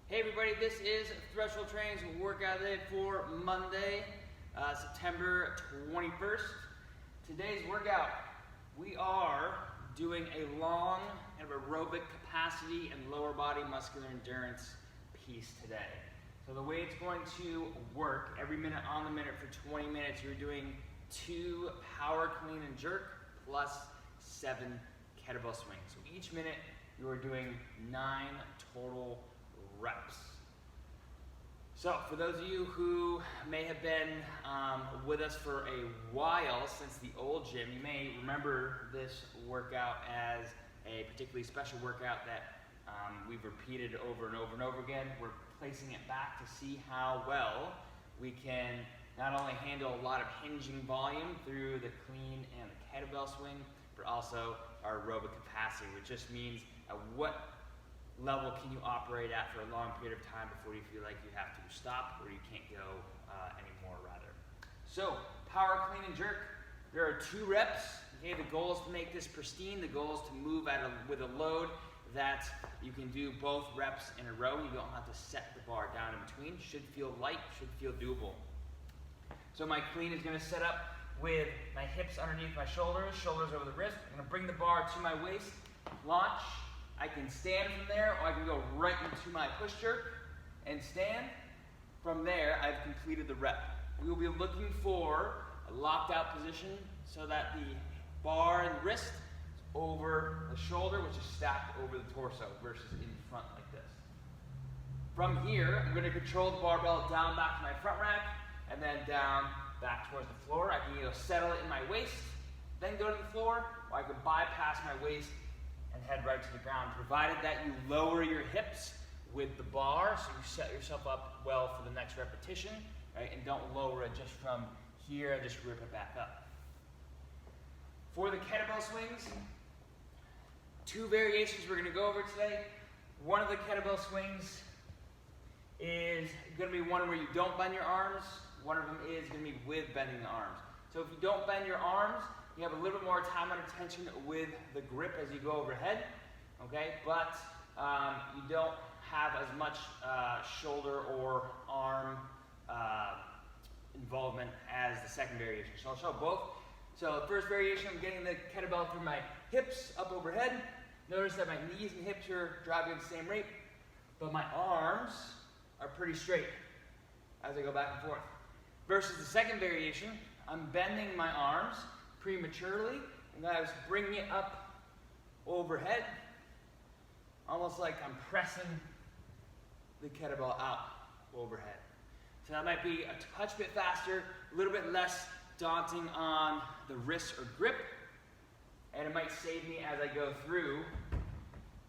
Hey everybody, this is Threshold Training's workout day for Monday, September 21st. Today's workout, we are doing a long kind of aerobic capacity and lower body muscular endurance piece today. So the way it's going to work, every minute on the minute for 20 minutes, you're doing 2 power clean and jerk plus 7 kettlebell swings. So each minute you are doing 9 total reps. So for those of you who may have been with us for a while since the old gym, you may remember this workout as a particularly special workout that we've repeated over and over and over again. We're placing it back to see how well we can not only handle a lot of hinging volume through the clean and the kettlebell swing, but also our aerobic capacity, which just means at what level can you operate at for a long period of time before you feel like you have to stop or you can't go anymore rather. So power clean and jerk, there are 2 reps. Okay, the goal is to make this pristine. The goal is to move with a load that you can do both reps in a row. You don't have to set the bar down in between. Should feel light, should feel doable. So my clean is going to set up with my hips underneath my shoulders, shoulders over the wrist. I'm going to bring the bar to my waist, launch. I can stand from there, or I can go right into my push jerk and stand. From there, I've completed the rep. We will be looking for a locked out position so that the bar and wrist is over the shoulder, which is stacked over the torso versus in front like this. From here, I'm going to control the barbell down back to my front rack and then down back towards the floor. I can either settle it in my waist, then go to the floor, or I can bypass my waist and head right to the ground, provided that you lower your hips with the bar so you set yourself up well for the next repetition, right? And don't lower it just from here and just rip it back up. For the kettlebell swings, 2 variations we're going to go over today. One of the kettlebell swings is going to be one where you don't bend your arms. One of them is going to be with bending the arms. So if you don't bend your arms, you have a little bit more time and attention with the grip as you go overhead, okay? But you don't have as much shoulder or arm involvement as the second variation. So I'll show both. So the first variation, I'm getting the kettlebell through my hips up overhead. Notice that my knees and hips are driving at the same rate, but my arms are pretty straight as I go back and forth. Versus the second variation, I'm bending my arms prematurely, and I was bringing it up overhead, almost like I'm pressing the kettlebell out overhead. So that might be a touch bit faster, a little bit less daunting on the wrist or grip, and it might save me as I go through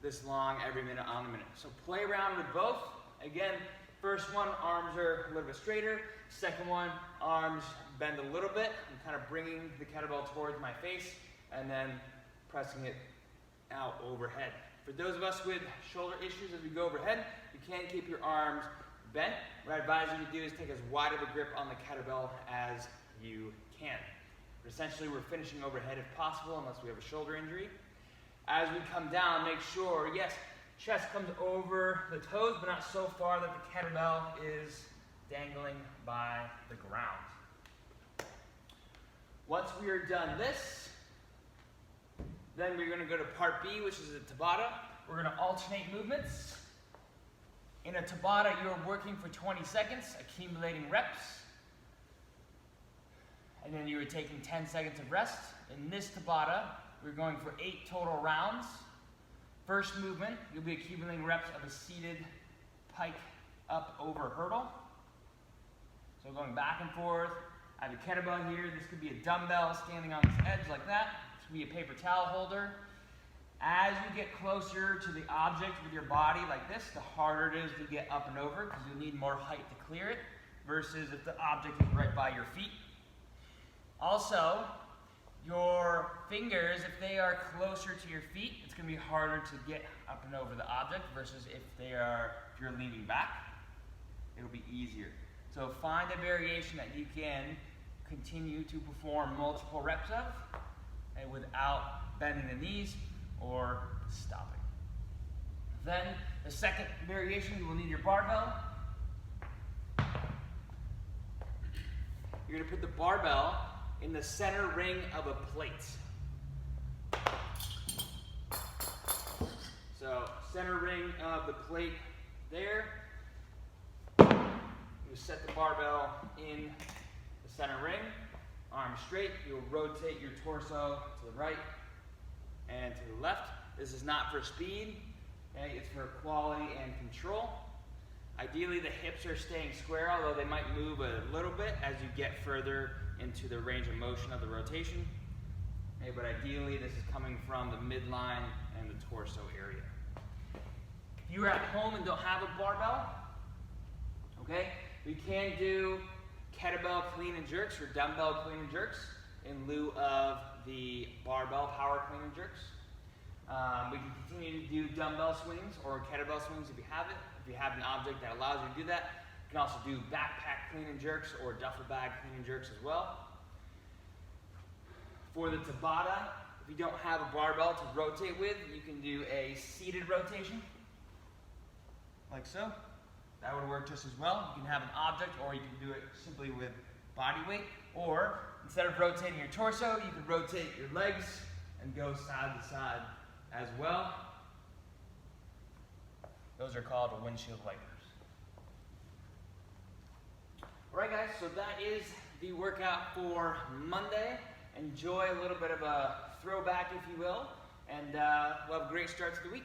this long every minute on the minute. So play around with both. Again, first one, arms are a little bit straighter. Second one, arms bend a little bit. I'm kind of bringing the kettlebell towards my face and then pressing it out overhead. For those of us with shoulder issues as we go overhead, you can keep your arms bent. What I advise you to do is take as wide of a grip on the kettlebell as you can. But essentially, we're finishing overhead if possible, unless we have a shoulder injury. As we come down, make sure, yes, chest comes over the toes, but not so far that the kettlebell is dangling by the ground. Once we are done this, then we're going to go to part B, which is a Tabata. We're going to alternate movements. In a Tabata, you're working for 20 seconds, accumulating reps. And then you are taking 10 seconds of rest. In this Tabata, we're going for 8 total rounds. First movement, you'll be accumulating reps of a seated pike up over hurdle. So going back and forth. I have a kettlebell here. This could be a dumbbell standing on this edge like that. This could be a paper towel holder. As you get closer to the object with your body like this, the harder it is to get up and over because you'll need more height to clear it versus if the object is right by your feet. Also, your fingers, if they are closer to your feet, it's going to be harder to get up and over the object versus if you're leaning back, it'll be easier. So find a variation that you can continue to perform multiple reps of and without bending the knees or stopping. Then The second variation, you will need your barbell. You're gonna put the barbell in the center ring of a plate. So, center ring of the plate there. You set the barbell in the center ring, arms straight. You'll rotate your torso to the right and to the left. This is not for speed, okay? It's for quality and control. Ideally, the hips are staying square, although they might move a little bit as you get further into the range of motion of the rotation. Okay, but ideally, this is coming from the midline and the torso area. If you're at home and don't have a barbell, okay, we can do kettlebell clean and jerks or dumbbell clean and jerks in lieu of the barbell power clean and jerks. We can continue to do dumbbell swings or kettlebell swings if you have it. If you have an object that allows you to do that, you can also do backpack clean and jerks or duffel bag clean and jerks as well. For the Tabata, if you don't have a barbell to rotate with, you can do a seated rotation, like so. That would work just as well. You can have an object, or you can do it simply with body weight, or instead of rotating your torso, you can rotate your legs and go side to side as well. Those are called windshield wipers. All right, guys, so that is the workout for Monday. Enjoy a little bit of a throwback, if you will, and we'll have a great start to the week.